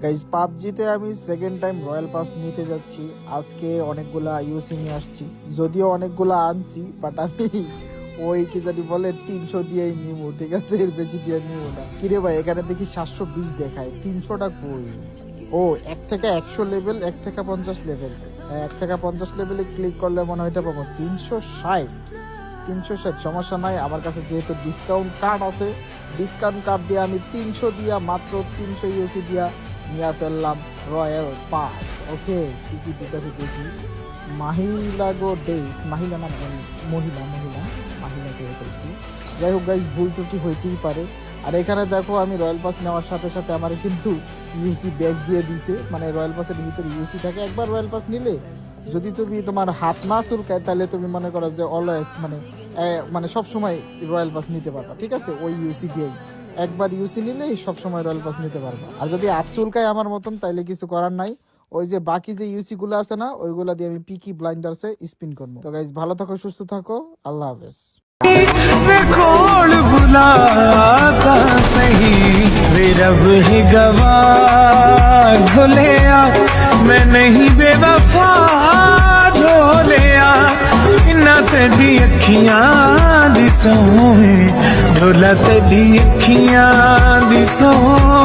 Guys পাবজিতে আমি second time royal pass নিতে যাচ্ছি। আজকে অনেকগুলা ইউসি নিয়ে আসছি, যদিও অনেকগুলা আনছি, বাট আমি ওই কি জানি বলে 300 দিয়েই নিবো, ঠিক আছে? এর বেশি দিয়ে নিবো না। কিরে ভাই, এখানে দেখি 720 দেখায়, 300টা কই? ও 1 থেকে 100 লেভেল, 1 থেকে 50 লেভেল। 1 থেকে 50 লেভেলে ক্লিক করলে মনে হয় এটা পাবো 360। 360 সমস্যা নাই, আমার কাছে যেহেতু ডিসকাউন্ট কার্ড আছে, ডিসকাউন্ট কার্ড দিয়ে আমি 300 দিয়া, মাত্র 300 ইউসি দিয়া নিয়ে ফেললাম রয়্যাল পাস। ওকে, কি কি দিতেছে দেখি। মাহিলা গো ডেইস, মাহিলা না মহিলা মহিলা মাহিলাকে ফেলছি। যাই হোক গাইজ, ভুল ত্রুটি হইতেই পারে। আর এখানে দেখো, আমি রয়্যাল পাস নেওয়ার সাথে সাথে আমার কিন্তু ইউসি ব্যাগ দিয়ে দিছে। মানে রয়্যাল পাসের ভিতরে ইউসি থাকে, একবার রয়্যাল পাস নিলে যদি তুমি তোমার হাত না চুলকায়, তাহলে তুমি মনে করো যে অলওয়েজ মানে সব সময় রয়্যাল পাস নিতে পারবা, ঠিক আছে? ওই ইউসি দিয়েই একবার ইউসি নিলেই সব সময় রয়্যাল পাস নিতে পারবা। আর যদি হাত চুলকায় আমার মতন, তাইলে কিছু করার নাই। ওই যে বাকি যে ইউসি গুলো আছে না, ওইগুলা দিয়ে আমি পিকি ব্লাইন্ডার্সে স্পিন করবো। তো গাইজ, ভালো থাকো, সুস্থ থাকো, আল্লাহ হাফেজ। कौन भुलाता सही वे रब है गवाह ढोलिया मैं नहीं बेवफा ढोलिया इन्ना तेरी अखियां दी सोवे ढोला तेरी अखियां दी सोवे।